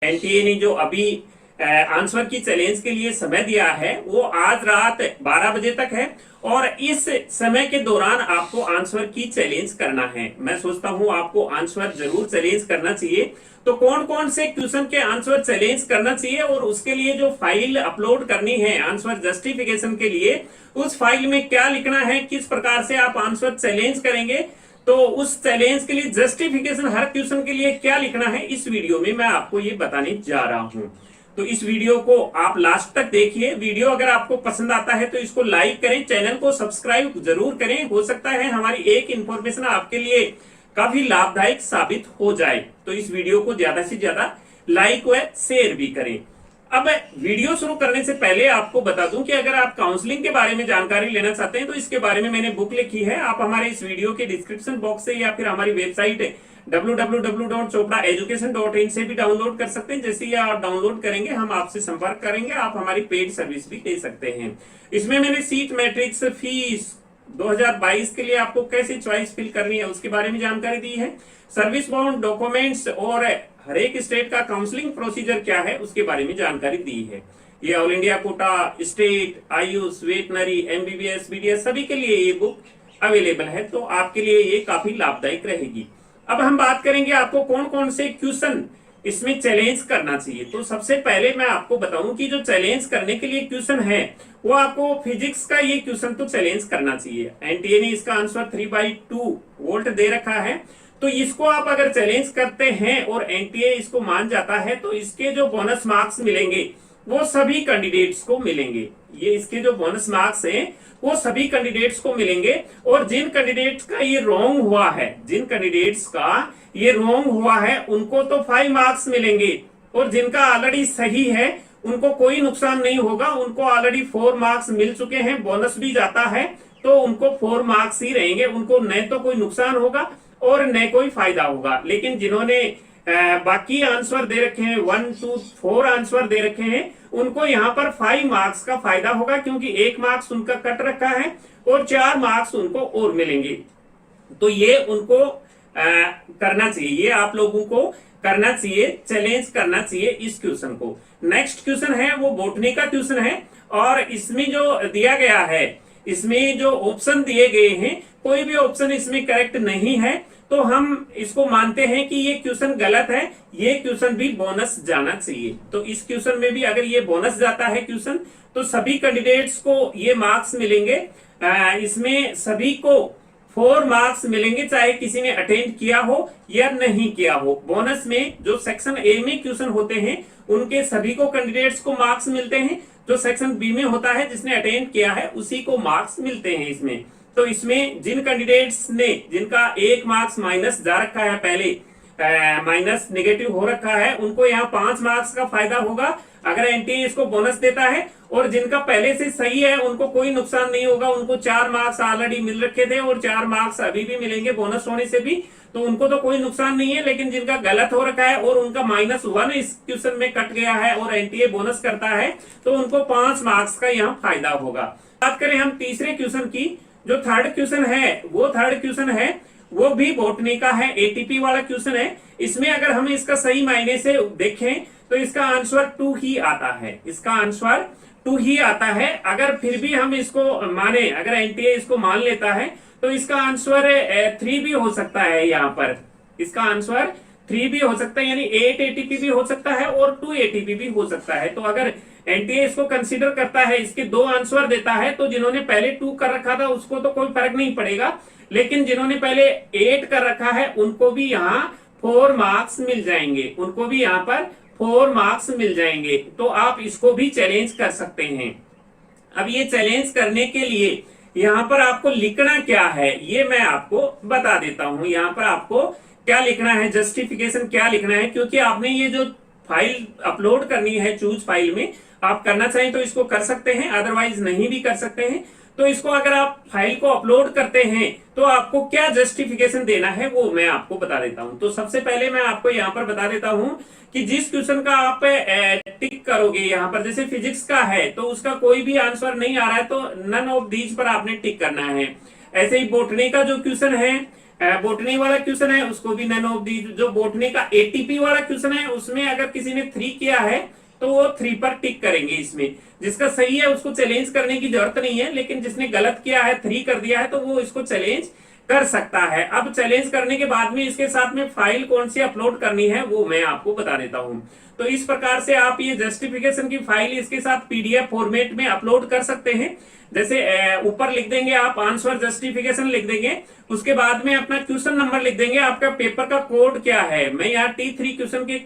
NTA ने जो अभी आंसर की चैलेंज के लिए समय दिया है वो आज रात 12 बजे तक है और इस समय के दौरान आपको आंसर की चैलेंज करना है। मैं सोचता हूं आपको आंसर जरूर चैलेंज करना चाहिए। तो कौन कौन से क्वेश्चन के आंसर चैलेंज करना चाहिए और उसके लिए जो फाइल अपलोड करनी है आंसर जस्टिफिकेशन के लिए, उस फाइल में क्या लिखना है, किस प्रकार से आप आंसर चैलेंज करेंगे, तो उस चैलेंज के लिए जस्टिफिकेशन हर क्वेश्चन के लिए क्या लिखना है, इस वीडियो में मैं आपको ये बताने जा रहा हूं। तो इस वीडियो को आप लास्ट तक देखिए। वीडियो अगर आपको पसंद आता है तो इसको लाइक करें, चैनल को सब्सक्राइब जरूर करें। हो सकता है हमारी एक इंफॉर्मेशन आपके लिए काफी लाभदायक साबित हो जाए। तो इस वीडियो को ज्यादा से ज्यादा लाइक व शेयर भी करें। अब वीडियो शुरू करने से पहले आपको बता दूं कि अगर आप काउंसलिंग के बारे में जानकारी लेना चाहते हैं तो इसके बारे में मैंने बुक लिखी है। आप हमारे इस वीडियो के डिस्क्रिप्शन बॉक्स से या फिर हमारी वेबसाइट www.chopraeducation.in से भी डाउनलोड कर सकते हैं। जैसे ही आप डाउनलोड करेंगे हम आपसे संपर्क करेंगे, आप हमारी पेड सर्विस भी ले सकते हैं। इसमें मैंने सीट मैट्रिक्स फीस 2022 के लिए आपको कैसे चॉइस फिल करनी है उसके बारे में जानकारी दी है। सर्विस बाउंड डॉक्यूमेंट्स और हर एक स्टेट का काउंसलिंग प्रोसीजर क्या है उसके बारे में जानकारी दी है। ये all India quota, state, Ayush, veterinary, MBBS, BDS सभी के लिए ये बुक अवेलेबल है। तो आपके लिए ये काफी लाभदायक रहेगी। अब हम बात करेंगे आपको कौन कौन से क्वेश्चन इसमें चैलेंज करना चाहिए। तो सबसे पहले मैं आपको बताऊं कि जो चैलेंज करने के लिए क्वेश्चन है वो आपको फिजिक्स का ये क्वेश्चन तो चैलेंज करना चाहिए। एनटीए ने इसका आंसर 3/2 वोल्ट दे रखा है। तो इसको आप अगर चैलेंज करते हैं और एनटीए इसको मान जाता है तो इसके जो बोनस मार्क्स मिलेंगे वो सभी कैंडिडेट्स को मिलेंगे। ये इसके जो बोनस मार्क्स हैं वो सभी कैंडिडेट्स को मिलेंगे। और जिन कैंडिडेट्स का ये रॉन्ग हुआ है, जिन कैंडिडेट्स का ये रॉन्ग हुआ है उनको तो 5 मार्क्स मिलेंगे और जिनका ऑलरेडी सही है उनको कोई नुकसान नहीं होगा। उनको ऑलरेडी 4 मार्क्स मिल चुके हैं, बोनस भी जाता है तो उनको 4 मार्क्स ही रहेंगे। उनको न तो कोई नुकसान होगा और न कोई फायदा होगा। लेकिन जिन्होंने बाकी आंसर दे रखे हैं, 1 2 4 आंसर दे रखे हैं, उनको यहाँ पर 5 मार्क्स का फायदा होगा क्योंकि 1 मार्क्स उनका कट रखा है और 4 मार्क्स उनको और मिलेंगे। तो ये उनको करना चाहिए, ये आप लोगों को करना चाहिए, चैलेंज करना चाहिए इस क्वेश्चन को। नेक्स्ट क्वेश्चन है वो बॉटनी का क्वेश्चन है और इसमें जो दिया गया है, इसमें जो ऑप्शन दिए गए हैं कोई भी ऑप्शन इसमें करेक्ट नहीं है। तो हम इसको मानते हैं कि ये क्वेश्चन गलत है, ये क्वेश्चन भी बोनस जाना चाहिए। तो इस क्वेश्चन में भी अगर ये बोनस जाता है क्वेश्चन तो सभी कैंडिडेट्स को ये मार्क्स मिलेंगे। इसमें सभी को 4 मार्क्स मिलेंगे, चाहे किसी ने अटेंड किया हो या नहीं किया हो। बोनस में जो सेक्शन ए में क्वेश्चन होते हैं उनके सभी को कैंडिडेट्स को मार्क्स मिलते हैं। जो सेक्शन बी में होता है जिसने अटेंड किया है उसी को मार्क्स मिलते हैं इसमें। तो इसमें जिन कैंडिडेट्स ने जिनका 1 मार्क्स माइनस जा रखा है, पहले माइनस नेगेटिव हो रखा है, उनको यहाँ 5 मार्क्स का फायदा होगा अगर एनटीए इसको बोनस देता है। और जिनका पहले से सही है उनको कोई नुकसान नहीं होगा, उनको 4 मार्क्स ऑलरेडी मिल रखे थे और 4 मार्क्स अभी भी मिलेंगे बोनस होने से भी, तो उनको तो कोई नुकसान नहीं है। लेकिन जिनका गलत हो रखा है और उनका -1 इस क्वेश्चन में कट गया है और एनटीए बोनस करता है तो उनको 5 मार्क्स का यहाँ फायदा होगा। बात करें हम तीसरे क्वेश्चन की, जो थर्ड क्वेश्चन है वो थर्ड क्वेश्चन है वो भी बॉटनी का है, एटीपी वाला क्वेश्चन है। इसमें अगर हम इसका सही मायने से देखें तो इसका आंसर 2 ही आता है, इसका आंसर 2 ही आता है। अगर फिर भी हम इसको माने, अगर एनटीए इसको मान लेता है तो इसका आंसर 3 भी हो सकता है। यहाँ पर इसका आंसर 3 भी हो सकता है, यानी 8 एटीपी भी हो सकता है और 2 एटीपी भी हो सकता है। तो अगर एनटीए इसको कंसीडर करता है, इसके 2 आंसर देता है, तो जिन्होंने पहले 2 कर रखा था उसको तो कोई फर्क नहीं पड़ेगा। लेकिन जिन्होंने पहले 8 कर रखा है उनको भी यहाँ 4 मार्क्स मिल जाएंगे, उनको भी यहाँ पर 4 मार्क्स मिल जाएंगे। तो आप इसको भी चैलेंज कर सकते हैं। अब ये चैलेंज करने के लिए यहाँ पर आपको लिखना क्या है ये मैं आपको बता देता हूं। यहाँ पर आपको क्या लिखना है, जस्टिफिकेशन क्या लिखना है, क्योंकि आपने ये जो फाइल अपलोड करनी है चूज फाइल में, आप करना चाहें तो इसको कर सकते हैं, अदरवाइज नहीं भी कर सकते हैं। तो इसको अगर आप फाइल को अपलोड करते हैं तो आपको क्या जस्टिफिकेशन देना है वो मैं आपको बता देता हूं। तो सबसे पहले मैं आपको यहाँ पर बता देता हूं कि जिस क्वेश्चन का आप टिक करोगे, यहाँ पर जैसे फिजिक्स का है तो उसका कोई भी आंसर नहीं आ रहा है तो नन ऑफ दीज पर आपने टिक करना है। ऐसे ही बॉटनी का जो क्वेश्चन है बोटनी वाला क्वेश्चन है उसको भी नन ऑफ दी। जो बोटनी का एटीपी वाला क्वेश्चन है उसमें अगर किसी ने 3 किया है तो वो 3 पर टिक करेंगे। इसमें जिसका सही है उसको चैलेंज करने की जरूरत नहीं है, लेकिन जिसने गलत किया है 3 कर दिया है तो वो इसको चैलेंज कर सकता है। अब चैलेंज करने के बाद में इसके साथ में फाइल कौन सी अपलोड करनी है वो मैं आपको बता देता हूं। तो इस प्रकार से आप ये जस्टिफिकेशन की फाइल इसके साथ पीडीएफ फॉर्मेट में अपलोड कर सकते हैं। जैसे ऊपर लिख देंगे आप आंसर जस्टिफिकेशन लिख देंगे, उसके बाद में अपना क्वेश्चन नंबर लिख देंगे, आपका पेपर का कोड क्या है। मैं यहाँ T3 क्वेश्चन के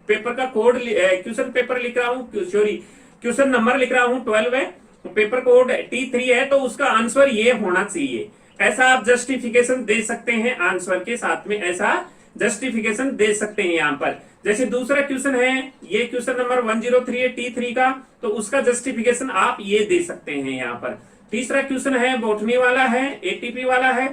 पेपर का कोड क्वेश्चन पेपर लिख रहा हूँ, सॉरी क्वेश्चन नंबर लिख रहा हूँ 12 है, पेपर कोड T3 है, तो उसका आंसर ये होना चाहिए। ऐसा आप जस्टिफिकेशन दे सकते हैं, आंसर के साथ में ऐसा जस्टिफिकेशन दे सकते हैं यहाँ पर। जैसे दूसरा क्वेश्चन है, ये क्वेश्चन नंबर 103 है T3 का, तो उसका जस्टिफिकेशन आप ये दे सकते हैं यहाँ पर। तीसरा क्वेश्चन है बोटनी वाला है, एटीपी वाला है,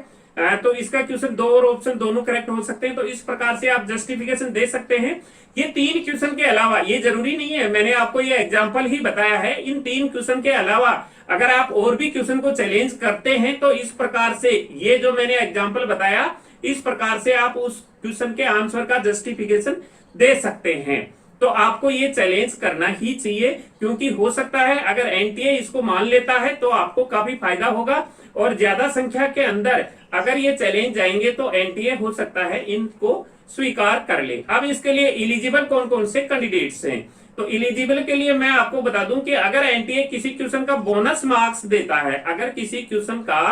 तो इसका क्वेश्चन 2 और ऑप्शन दोनों करेक्ट हो सकते हैं। तो इस प्रकार से आप जस्टिफिकेशन दे सकते हैं। ये 3 क्वेश्चन के अलावा, ये जरूरी नहीं है, मैंने आपको ये एग्जाम्पल ही बताया है। इन 3 क्वेश्चन के अलावा अगर आप और भी क्वेश्चन को चैलेंज करते हैं तो इस प्रकार से, ये जो मैंने एग्जाम्पल बताया, इस प्रकार से आप उस क्वेश्चन के आंसर का जस्टिफिकेशन दे सकते हैं। तो आपको ये चैलेंज करना ही चाहिए, क्योंकि हो सकता है अगर एनटीए इसको मान लेता है तो आपको काफी फायदा होगा, और ज्यादा संख्या के अंदर अगर ये चैलेंज जाएंगे तो एनटीए हो सकता है इनको स्वीकार कर ले। अब इसके लिए इलिजिबल कौन कौन से कैंडिडेट्स हैं, तो इलिजिबल के लिए मैं आपको बता दूं कि अगर एनटीए किसी क्वेश्चन का बोनस मार्क्स देता है, अगर किसी क्वेश्चन का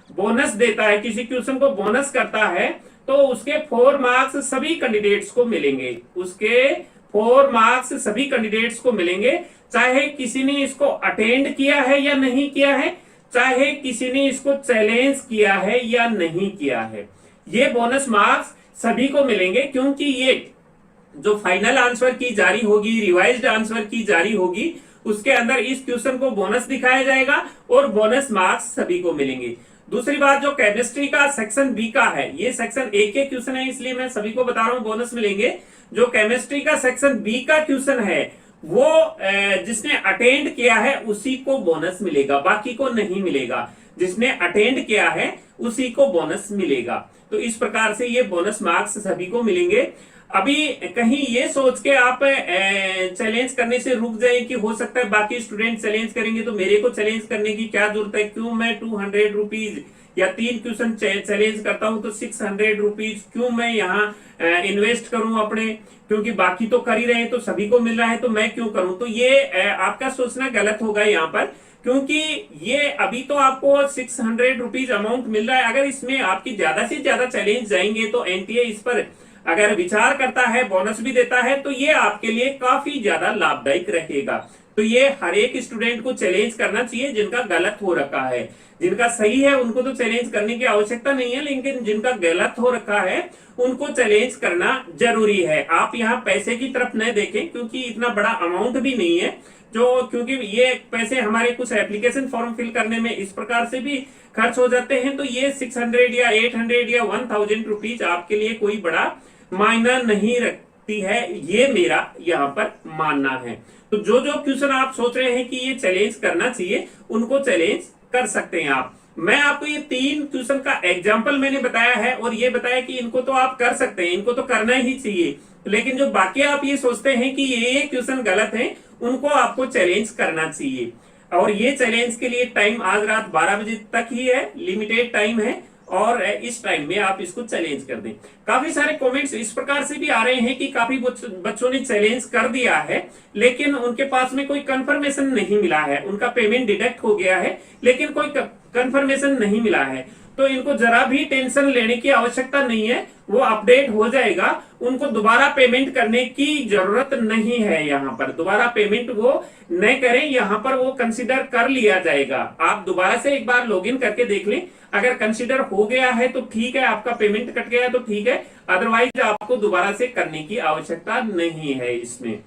बोनस देता है, किसी क्वेश्चन को बोनस करता है, तो उसके 4 मार्क्स सभी कैंडिडेट्स को मिलेंगे। उसके 4 मार्क्स सभी कैंडिडेट्स को मिलेंगे, चाहे किसी ने इसको अटेंड किया है या नहीं किया है, चाहे किसी ने इसको चैलेंज किया है या नहीं किया है, ये बोनस मार्क्स सभी को मिलेंगे। क्योंकि ये जो फाइनल आंसर की जारी होगी, रिवाइज्ड आंसर की जारी होगी, उसके अंदर इस क्वेश्चन को बोनस दिखाया जाएगा और बोनस मार्क्स सभी को मिलेंगे। दूसरी बात, जो केमिस्ट्री का सेक्शन बी का है, ये सेक्शन ए के क्वेश्चन है, इसलिए मैं सभी को बता रहा हूं बोनस मिलेंगे। जो केमिस्ट्री का सेक्शन बी का क्वेश्चन है वो जिसने अटेंड किया है उसी को बोनस मिलेगा, बाकी को नहीं मिलेगा। जिसने अटेंड किया है उसी को बोनस मिलेगा। तो इस प्रकार से ये बोनस मार्क्स सभी को मिलेंगे। अभी कहीं ये सोच के आप चैलेंज करने से रुक जाए कि हो सकता है बाकी स्टूडेंट चैलेंज करेंगे तो मेरे को चैलेंज करने की क्या जरूरत है, क्यों मैं 200 रुपीज या 3 क्वेश्चन चैलेंज करता हूं तो 600 रुपीज क्यों मैं यहाँ इन्वेस्ट करूं अपने, क्योंकि बाकी तो कर ही रहे हैं तो सभी को मिल रहा है तो मैं क्यों करूं। तो ये आपका सोचना गलत होगा यहाँ पर, क्योंकि ये अभी तो आपको 600 रुपीज अमाउंट मिल रहा है। अगर इसमें आपकी ज्यादा से ज्यादा चैलेंज जाएंगे तो एनटीए इस पर अगर विचार करता है, बोनस भी देता है, तो ये आपके लिए काफी ज्यादा लाभदायक रहेगा। तो ये हर एक स्टूडेंट को चैलेंज करना चाहिए जिनका गलत हो रखा है। जिनका सही है उनको तो चैलेंज करने की आवश्यकता नहीं है, लेकिन जिनका गलत हो रखा है उनको चैलेंज करना जरूरी है। आप यहाँ पैसे की तरफ न देखें, क्योंकि इतना बड़ा अमाउंट भी नहीं है, जो क्योंकि ये पैसे हमारे कुछ एप्लीकेशन फॉर्म फिल करने में इस प्रकार से भी खर्च हो जाते हैं। तो ये 600 या 800 या 1000 रुपीज आपके लिए कोई बड़ा मायना नहीं रखती है, ये मेरा यहाँ पर मानना है। तो जो जो क्वेश्चन आप सोच रहे हैं कि ये चैलेंज करना चाहिए, उनको चैलेंज कर सकते हैं आप। मैं आपको ये 3 क्वेश्चन का एग्जाम्पल मैंने बताया है और ये बताया कि इनको तो आप कर सकते हैं, इनको तो करना ही चाहिए। लेकिन जो बाकी आप ये सोचते हैं कि ये क्वेश्चन गलत है, उनको आपको चैलेंज करना चाहिए। और ये चैलेंज के लिए टाइम आज रात 12 बजे तक ही है, लिमिटेड टाइम है, और इस टाइम में आप इसको चैलेंज कर दें। काफी सारे कमेंट्स इस प्रकार से भी आ रहे हैं कि काफी बच्चों ने चैलेंज कर दिया है, लेकिन उनके पास में कोई कंफर्मेशन नहीं मिला है, उनका पेमेंट डिडक्ट हो गया है लेकिन कोई कंफर्मेशन नहीं मिला है। तो इनको जरा भी टेंशन लेने की आवश्यकता नहीं है, वो अपडेट हो जाएगा। उनको दोबारा पेमेंट करने की जरूरत नहीं है, यहाँ पर दोबारा पेमेंट वो नहीं करें, यहाँ पर वो कंसीडर कर लिया जाएगा। आप दोबारा से एक बार लॉगिन करके देख लें, अगर कंसीडर हो गया है तो ठीक है, आपका पेमेंट कट गया है तो ठीक है, अदरवाइज आपको दोबारा से करने की आवश्यकता नहीं है इसमें।